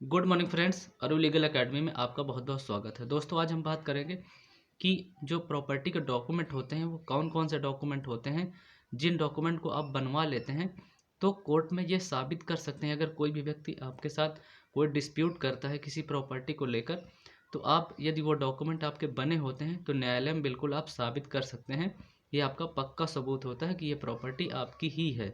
Good morning friends, अरु legal academy में आपका बहुत बहुत स्वागत है। दोस्तों, आज हम बात करेंगे कि जो प्रॉपर्टी के डॉक्यूमेंट होते हैं वो कौन कौन से डॉक्यूमेंट होते हैं। जिन डॉक्यूमेंट को आप बनवा लेते हैं तो कोर्ट में ये साबित कर सकते हैं, अगर कोई भी व्यक्ति आपके साथ कोई डिस्प्यूट करता है किसी प्रॉपर्टी को लेकर, तो आप यदि वो डॉक्यूमेंट आपके बने होते हैं तो न्यायालय में बिल्कुल आप साबित कर सकते हैं। ये आपका पक्का सबूत होता है कि ये प्रॉपर्टी आपकी ही है।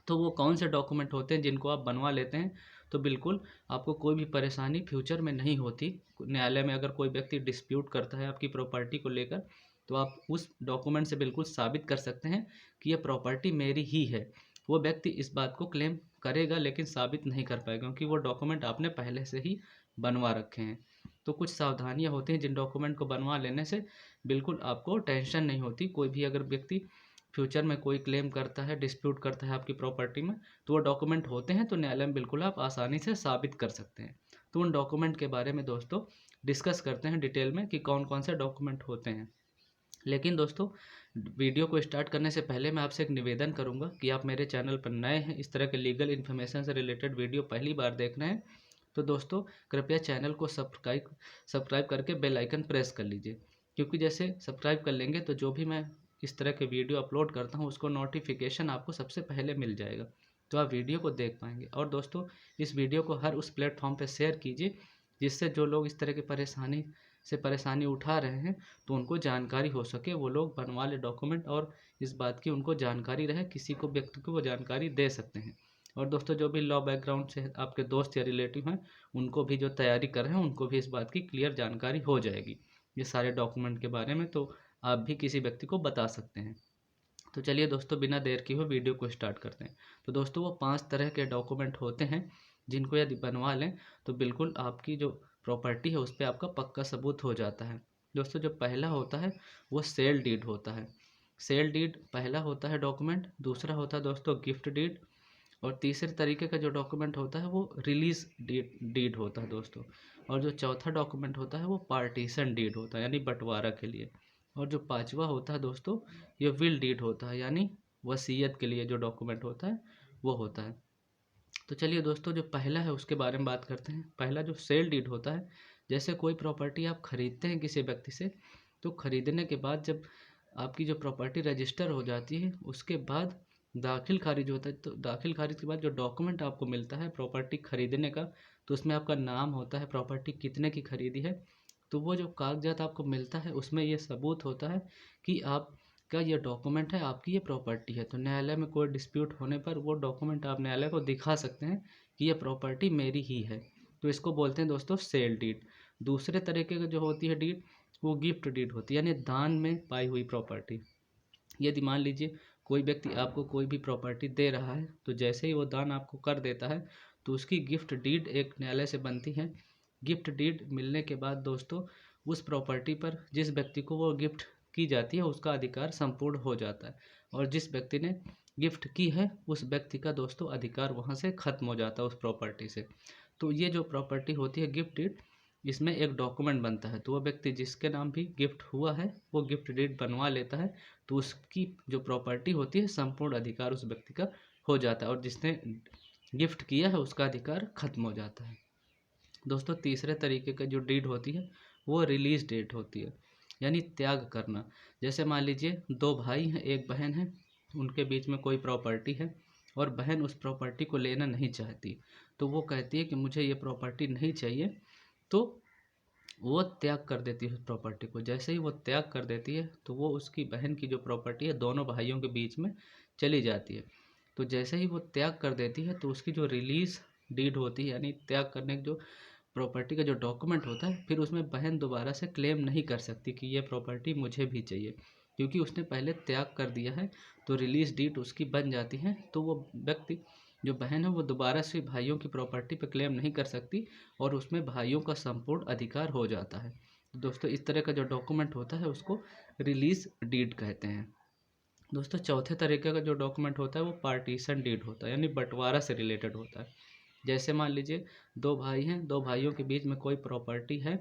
तो वो कौन से डॉक्यूमेंट होते हैं जिनको आप बनवा लेते हैं, तो बिल्कुल आपको कोई भी परेशानी फ्यूचर में नहीं होती। न्यायालय में अगर कोई व्यक्ति डिस्प्यूट करता है आपकी प्रॉपर्टी को लेकर, तो आप उस डॉक्यूमेंट से बिल्कुल साबित कर सकते हैं कि यह प्रॉपर्टी मेरी ही है। वो व्यक्ति इस बात को क्लेम करेगा लेकिन साबित नहीं कर पाएगा, क्योंकि वो डॉक्यूमेंट आपने पहले से ही बनवा रखे हैं। तो कुछ सावधानियां होती हैं जिन डॉक्यूमेंट को बनवा लेने से बिल्कुल आपको टेंशन नहीं होती। कोई भी अगर व्यक्ति फ्यूचर में कोई क्लेम करता है, डिस्प्यूट करता है आपकी प्रॉपर्टी में, तो वो डॉक्यूमेंट होते हैं तो न्यायालय में बिल्कुल आप आसानी से साबित कर सकते हैं। तो उन डॉक्यूमेंट के बारे में दोस्तों डिस्कस करते हैं डिटेल में कि कौन कौन से डॉक्यूमेंट होते हैं। लेकिन दोस्तों, वीडियो को स्टार्ट करने से पहले मैं आपसे एक निवेदन करूंगा कि आप मेरे चैनल पर नए हैं, इस तरह के लीगल इन्फॉर्मेशन से रिलेटेड वीडियो पहली बार देख रहे हैं, तो दोस्तों कृपया चैनल को सब्सक्राइब करके बेल आइकन प्रेस कर लीजिए। क्योंकि जैसे सब्सक्राइब कर लेंगे तो जो भी मैं इस तरह के वीडियो अपलोड करता हूँ उसको नोटिफिकेशन आपको सबसे पहले मिल जाएगा, तो आप वीडियो को देख पाएंगे। और दोस्तों, इस वीडियो को हर उस प्लेटफॉर्म पर शेयर कीजिए जिससे जो लोग इस तरह की परेशानी उठा रहे हैं तो उनको जानकारी हो सके, वो लोग बनवा ले डॉक्यूमेंट और इस बात की उनको जानकारी रहे, किसी को व्यक्ति को वो जानकारी दे सकते हैं। और दोस्तों, जो भी लॉ बैकग्राउंड से आपके दोस्त या रिलेटिव हैं, उनको भी जो तैयारी कर रहे हैं उनको भी इस बात की क्लियर जानकारी हो जाएगी ये सारे डॉक्यूमेंट के बारे में, तो आप भी किसी व्यक्ति को बता सकते हैं। तो चलिए दोस्तों, बिना देर किए हुए वीडियो को स्टार्ट करते हैं। तो दोस्तों, वो 5 तरह के डॉक्यूमेंट होते हैं जिनको यदि बनवा लें तो बिल्कुल आपकी जो प्रॉपर्टी है उस पर आपका पक्का सबूत हो जाता है। दोस्तों, जो पहला होता है वो सेल डीड होता है। सेल डीड पहला होता है डॉक्यूमेंट। दूसरा होता है दोस्तों गिफ्ट डीड। और तीसरे तरीके का जो डॉक्यूमेंट होता है वो रिलीज डीड होता है दोस्तों। और जो चौथा डॉक्यूमेंट होता है वो पार्टीशन डीड होता है, यानी बंटवारा के लिए। और जो पांचवा होता है दोस्तों, ये विल डीड होता है, यानी वसीयत के लिए जो डॉक्यूमेंट होता है वो होता है। तो चलिए दोस्तों, जो पहला है उसके बारे में बात करते हैं। पहला जो सेल डीड होता है, जैसे कोई प्रॉपर्टी आप खरीदते हैं किसी व्यक्ति से, तो खरीदने के बाद जब आपकी जो प्रॉपर्टी रजिस्टर हो जाती है उसके बाद दाखिल खारिज होता है, तो दाखिल खारिज के बाद जो डॉक्यूमेंट आपको मिलता है प्रॉपर्टी खरीदने का, तो उसमें आपका नाम होता है, प्रॉपर्टी कितने की खरीदी है। तो वो जो कागजात आपको मिलता है उसमें ये सबूत होता है कि आपका ये डॉक्यूमेंट है, आपकी ये प्रॉपर्टी है। तो न्यायालय में कोई डिस्प्यूट होने पर वो डॉक्यूमेंट आप न्यायालय को दिखा सकते हैं कि ये प्रॉपर्टी मेरी ही है। तो इसको बोलते हैं दोस्तों सेल डीड। दूसरे तरीके की जो होती है डीड, वो गिफ्ट डीड होती है, यानी दान में पाई हुई प्रॉपर्टी। यदि मान लीजिए कोई व्यक्ति आपको कोई भी प्रॉपर्टी दे रहा है, तो जैसे ही वो दान आपको कर देता है तो उसकी गिफ्ट डीड एक न्यायालय से बनती है। गिफ्ट डीड मिलने के बाद दोस्तों, उस प्रॉपर्टी पर जिस व्यक्ति को वो गिफ्ट की जाती है उसका अधिकार संपूर्ण हो जाता है, और जिस व्यक्ति ने गिफ्ट की है उस व्यक्ति का दोस्तों अधिकार वहाँ से खत्म हो जाता है उस प्रॉपर्टी से। तो ये जो प्रॉपर्टी होती है गिफ्ट डीड, इसमें एक डॉक्यूमेंट बनता है, तो वो व्यक्ति जिसके नाम भी गिफ्ट हुआ है वो गिफ्ट डीड बनवा लेता है, तो उसकी जो प्रॉपर्टी होती है संपूर्ण अधिकार उस व्यक्ति का हो जाता है, और जिसने गिफ्ट किया है उसका अधिकार खत्म हो जाता है। दोस्तों, तीसरे तरीके का जो डीड होती है वो रिलीज डेट होती है, यानी त्याग करना। जैसे मान लीजिए दो भाई हैं, एक बहन है, उनके बीच में कोई प्रॉपर्टी है और बहन उस प्रॉपर्टी को लेना नहीं चाहती, तो वो कहती है कि मुझे ये प्रॉपर्टी नहीं चाहिए, तो वो त्याग कर देती है उस प्रॉपर्टी को। जैसे ही वो त्याग कर देती है तो वो उसकी बहन की जो प्रॉपर्टी है दोनों भाइयों के बीच में चली जाती है। तो जैसे ही वो त्याग कर देती है तो उसकी जो रिलीज डीड होती है, यानी त्याग करने की जो प्रॉपर्टी का जो डॉक्यूमेंट होता है, फिर उसमें बहन दोबारा से क्लेम नहीं कर सकती कि ये प्रॉपर्टी मुझे भी चाहिए, क्योंकि उसने पहले त्याग कर दिया है। तो रिलीज डीड उसकी बन जाती है, तो वो व्यक्ति जो बहन है वो दोबारा से भाइयों की प्रॉपर्टी पर क्लेम नहीं कर सकती, और उसमें भाइयों का संपूर्ण अधिकार हो जाता है। तो दोस्तों, इस तरह का जो डॉक्यूमेंट होता है उसको रिलीज डीड कहते हैं। दोस्तों, चौथे तरीके का जो डॉक्यूमेंट होता है वो पार्टीशन डीड होता है, यानी बंटवारा से रिलेटेड होता है। जैसे मान लीजिए दो भाई हैं, दो भाइयों के बीच में कोई प्रॉपर्टी है,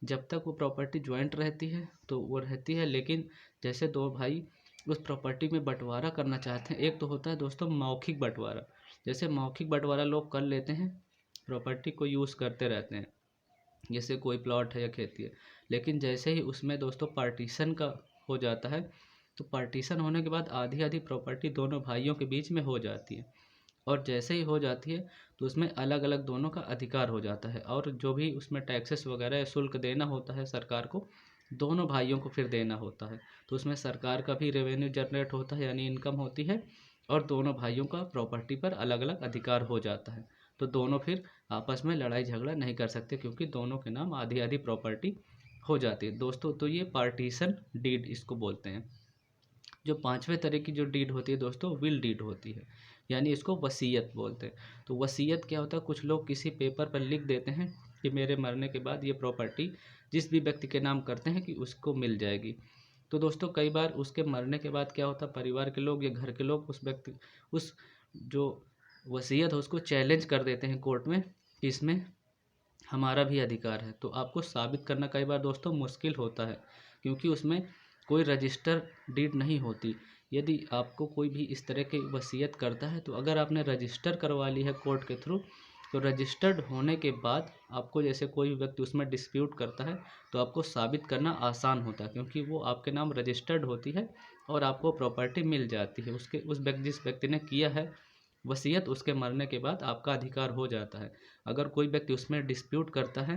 जब तक वो प्रॉपर्टी ज्वाइंट रहती है तो वो रहती है, लेकिन जैसे दो भाई उस प्रॉपर्टी में बंटवारा करना चाहते हैं, एक तो होता है दोस्तों मौखिक बंटवारा। जैसे मौखिक बंटवारा लोग कर लेते हैं प्रॉपर्टी को यूज़ करते रहते हैं, जैसे कोई प्लॉट है या खेती है। लेकिन जैसे ही उसमें दोस्तों पार्टीशन का हो जाता है, तो पार्टीशन होने के बाद आधी आधी प्रॉपर्टी दोनों भाइयों के बीच में हो जाती है। और जैसे ही हो जाती है तो उसमें अलग अलग दोनों का अधिकार हो जाता है, और जो भी उसमें टैक्सेस वगैरह या शुल्क देना होता है सरकार को, दोनों भाइयों को फिर देना होता है। तो उसमें सरकार का भी रेवेन्यू जनरेट होता है, यानी इनकम होती है, और दोनों भाइयों का प्रॉपर्टी पर अलग अलग अधिकार हो जाता है। तो दोनों फिर आपस में लड़ाई झगड़ा नहीं कर सकते, क्योंकि दोनों के नाम आधी आधी प्रॉपर्टी हो जाती है दोस्तों। तो ये पार्टीशन डीड इसको बोलते हैं। जो पांचवें तरह की जो डीड होती है दोस्तों, विल डीड होती है, यानी इसको वसीयत बोलते हैं। तो वसीयत क्या होता है, कुछ लोग किसी पेपर पर लिख देते हैं कि मेरे मरने के बाद ये प्रॉपर्टी जिस भी व्यक्ति के नाम करते हैं कि उसको मिल जाएगी। तो दोस्तों कई बार उसके मरने के बाद क्या होता है, परिवार के लोग या घर के लोग उस जो वसीयत है उसको चैलेंज कर देते हैं कोर्ट में कि इसमें हमारा भी अधिकार है। तो आपको साबित करना कई बार दोस्तों मुश्किल होता है, क्योंकि उसमें कोई रजिस्टर डीड नहीं होती। यदि आपको कोई भी इस तरह की वसीयत करता है, तो अगर आपने रजिस्टर करवा ली है कोर्ट के थ्रू, तो रजिस्टर्ड होने के बाद आपको, जैसे कोई भी व्यक्ति उसमें डिस्प्यूट करता है, तो आपको साबित करना आसान होता है, क्योंकि वो आपके नाम रजिस्टर्ड होती है और आपको प्रॉपर्टी मिल जाती है। उसके उस व्यक्ति जिस व्यक्ति ने किया है वसीयत, उसके मरने के बाद आपका अधिकार हो जाता है। अगर कोई व्यक्ति उसमें डिस्प्यूट करता है,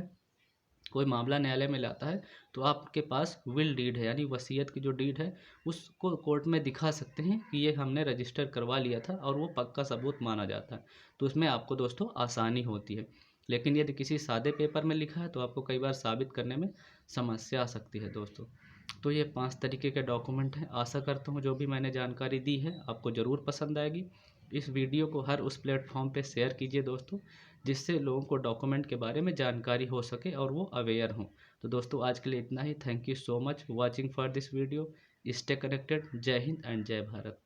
कोई मामला न्यायालय में लाता है, तो आपके पास विल डीड है, यानी वसीयत की जो डीड है उसको कोर्ट में दिखा सकते हैं कि ये हमने रजिस्टर करवा लिया था, और वो पक्का सबूत माना जाता है। तो उसमें आपको दोस्तों आसानी होती है। लेकिन यदि किसी सादे पेपर में लिखा है, तो आपको कई बार साबित करने में समस्या आ सकती है दोस्तों। तो ये 5 तरीके के डॉक्यूमेंट हैं। आशा करता हूँ जो भी मैंने जानकारी दी है आपको ज़रूर पसंद आएगी। इस वीडियो को हर उस प्लेटफॉर्म पे शेयर कीजिए दोस्तों, जिससे लोगों को डॉक्यूमेंट के बारे में जानकारी हो सके और वो अवेयर हों। तो दोस्तों आज के लिए इतना ही। Thank you so much watching for this video. Stay connected. जय हिंद एंड जय भारत।